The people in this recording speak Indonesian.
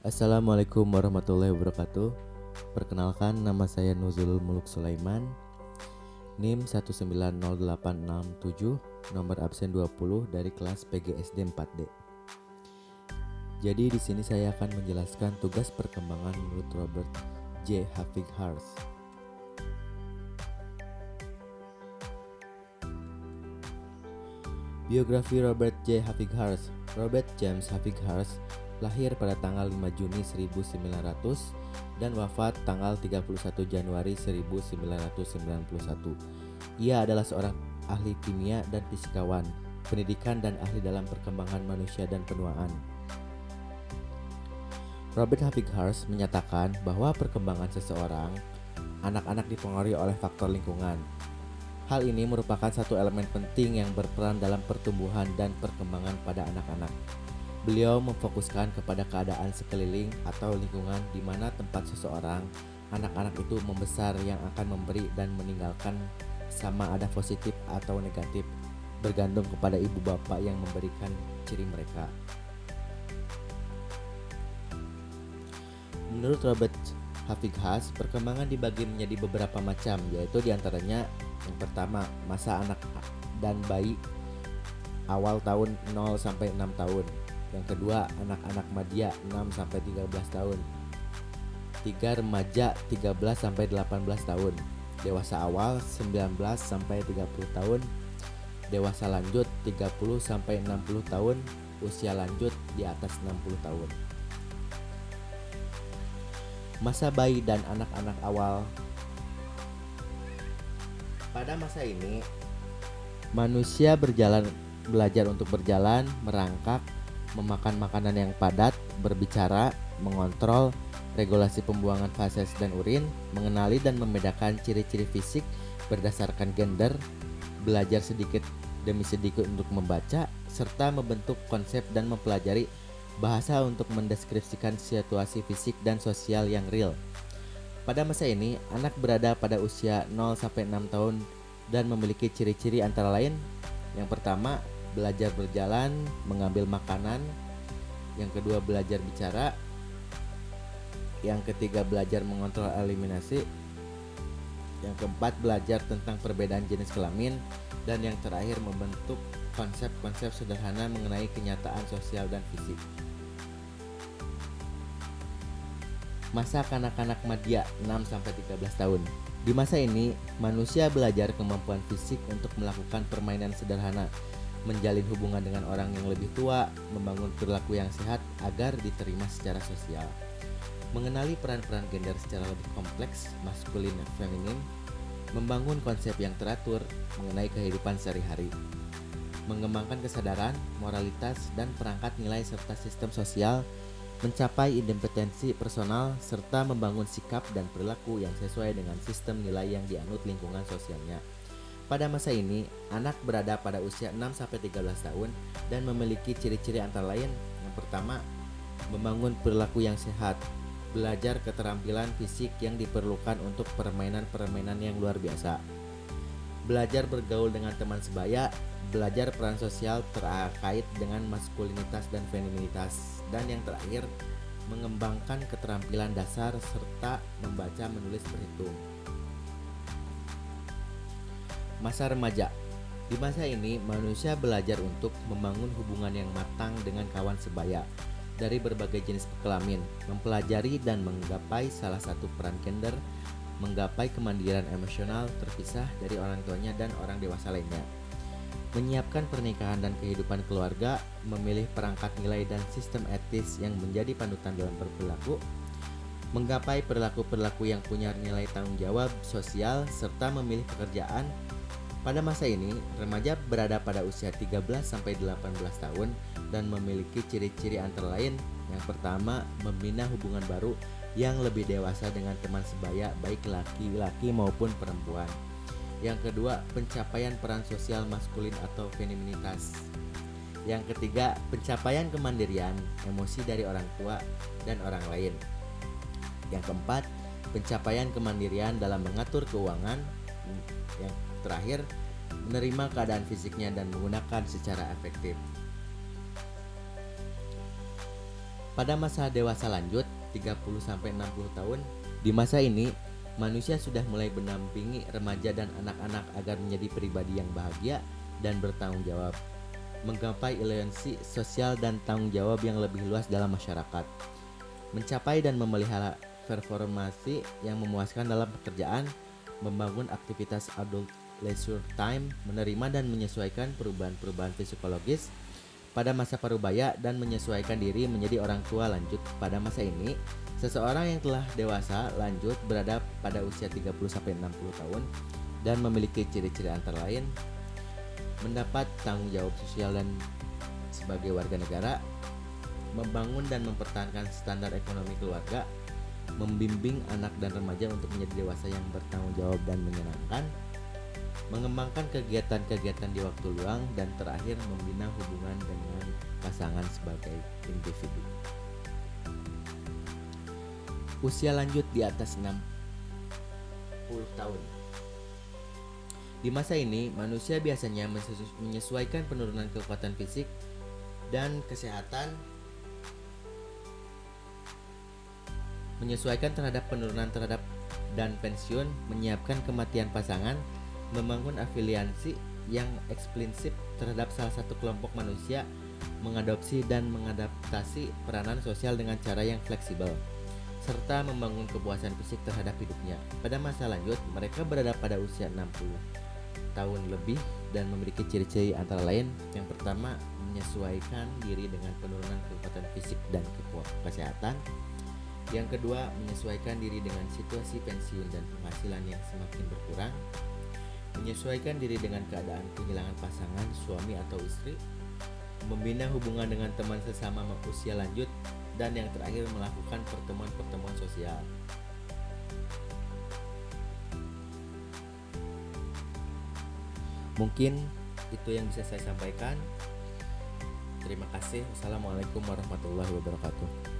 Assalamualaikum warahmatullahi wabarakatuh. Perkenalkan, nama saya Nuzulul Muluk Sulaiman, NIM 1908667, nomor absen 20 dari kelas PGSD 4D. Jadi di sini saya akan menjelaskan tugas perkembangan menurut Robert J. Hafigharz. Biografi Robert J. Hafigharz. Robert James Hafigharz lahir pada tanggal 5 Juni 1900 dan wafat tanggal 31 Januari 1991. Ia adalah seorang ahli kimia dan fisikawan, pendidikan dan ahli dalam perkembangan manusia dan penuaan. Robert Hafigharz menyatakan bahwa perkembangan seseorang anak-anak dipengaruhi oleh faktor lingkungan. Hal ini merupakan satu elemen penting yang berperan dalam pertumbuhan dan perkembangan pada anak-anak. Beliau memfokuskan kepada keadaan sekeliling atau lingkungan di mana tempat seseorang, anak-anak itu membesar yang akan memberi dan meninggalkan sama ada positif atau negatif, bergantung kepada ibu bapak yang memberikan ciri mereka. Menurut Robert Hafigharz, perkembangan dibagi menjadi beberapa macam, yaitu diantaranya yang pertama, masa anak dan bayi awal tahun 0 sampai 6 tahun. Yang kedua, anak-anak madya 6 sampai 13 tahun. 3, remaja 13 sampai 18 tahun. Dewasa awal 19 sampai 30 tahun. Dewasa lanjut 30 sampai 60 tahun. Usia lanjut di atas 60 tahun. Masa bayi dan anak-anak awal. Pada masa ini, manusia belajar untuk berjalan, merangkak, memakan makanan yang padat, berbicara, mengontrol regulasi pembuangan feses dan urin, mengenali dan membedakan ciri-ciri fisik berdasarkan gender, belajar sedikit demi sedikit untuk membaca, serta membentuk konsep dan mempelajari bahasa untuk mendeskripsikan situasi fisik dan sosial yang real. Pada masa ini, anak berada pada usia 0 sampai 6 tahun dan memiliki ciri-ciri antara lain. Yang pertama, belajar berjalan, mengambil makanan. Yang kedua, belajar bicara. Yang ketiga, belajar mengontrol eliminasi. Yang keempat, belajar tentang perbedaan jenis kelamin. Dan yang terakhir, membentuk konsep-konsep sederhana mengenai kenyataan sosial dan fisik. Masa kanak-kanak madya 6 sampai 13 tahun. Di masa ini, manusia belajar kemampuan fisik untuk melakukan permainan sederhana, menjalin hubungan dengan orang yang lebih tua, membangun perilaku yang sehat agar diterima secara sosial, mengenali peran-peran gender secara lebih kompleks, maskulin dan feminin, membangun konsep yang teratur mengenai kehidupan sehari-hari, mengembangkan kesadaran, moralitas, dan perangkat nilai serta sistem sosial, mencapai independensi personal, serta membangun sikap dan perilaku yang sesuai dengan sistem nilai yang dianut lingkungan sosialnya. Pada masa ini, anak berada pada usia 6 sampai 13 tahun dan memiliki ciri-ciri antara lain. Yang pertama, membangun perilaku yang sehat, belajar keterampilan fisik yang diperlukan untuk permainan-permainan yang luar biasa, belajar bergaul dengan teman sebaya, belajar peran sosial terkait dengan maskulinitas dan feminitas, dan yang terakhir, mengembangkan keterampilan dasar serta membaca, menulis, berhitung. Masa remaja. Di masa ini, manusia belajar untuk membangun hubungan yang matang dengan kawan sebaya dari berbagai jenis kelamin, mempelajari dan menggapai salah satu peran gender, menggapai kemandirian emosional terpisah dari orang tuanya dan orang dewasa lainnya, menyiapkan pernikahan dan kehidupan keluarga, memilih perangkat nilai dan sistem etis yang menjadi panutan dalam berperilaku, menggapai perilaku-perilaku yang punya nilai tanggung jawab sosial, serta memilih pekerjaan. Pada masa ini, remaja berada pada usia 13 sampai 18 tahun dan memiliki ciri-ciri antara lain. Yang pertama, membina hubungan baru yang lebih dewasa dengan teman sebaya, baik laki-laki maupun perempuan. Yang kedua, pencapaian peran sosial maskulin atau feminitas. Yang ketiga, pencapaian kemandirian emosi dari orang tua dan orang lain. Yang keempat, pencapaian kemandirian dalam mengatur keuangan. Yang terakhir, menerima keadaan fisiknya dan menggunakan secara efektif. Pada masa dewasa lanjut 30-60 tahun, di masa ini manusia sudah mulai mendampingi remaja dan anak-anak agar menjadi pribadi yang bahagia dan bertanggung jawab, menggapai aliansi sosial dan tanggung jawab yang lebih luas dalam masyarakat, mencapai dan memelihara performasi yang memuaskan dalam pekerjaan, membangun aktivitas adult leisure time, menerima dan menyesuaikan perubahan-perubahan psikologis pada masa parubaya dan menyesuaikan diri menjadi orang tua lanjut. Pada masa ini, seseorang yang telah dewasa lanjut berada pada usia 30-60 tahun dan memiliki ciri-ciri antara lain mendapat tanggung jawab sosial dan sebagai warga negara, membangun dan mempertahankan standar ekonomi keluarga, membimbing anak dan remaja untuk menjadi dewasa yang bertanggung jawab dan menyenangkan, mengembangkan kegiatan-kegiatan di waktu luang, dan terakhir membina hubungan dengan pasangan sebagai individu. Usia lanjut di atas 60 tahun. Di masa ini, manusia biasanya menyesuaikan penurunan kekuatan fisik dan kesehatan, menyesuaikan terhadap penurunan terhadap dan pensiun, menyiapkan kematian pasangan, membangun afiliasi yang eksplisit terhadap salah satu kelompok manusia, mengadopsi dan mengadaptasi peranan sosial dengan cara yang fleksibel, serta membangun kepuasan fisik terhadap hidupnya. Pada masa lanjut, mereka berada pada usia 60 tahun lebih dan memiliki ciri-ciri antara lain. Yang pertama, menyesuaikan diri dengan penurunan kekuatan fisik dan kesehatan. Yang kedua, menyesuaikan diri dengan situasi pensiun dan penghasilan yang semakin berkurang. Menyesuaikan diri dengan keadaan kehilangan pasangan, suami atau istri. Membina hubungan dengan teman sesama usia lanjut. Dan yang terakhir, melakukan pertemuan-pertemuan sosial. Mungkin itu yang bisa saya sampaikan. Terima kasih. Wassalamualaikum warahmatullahi wabarakatuh.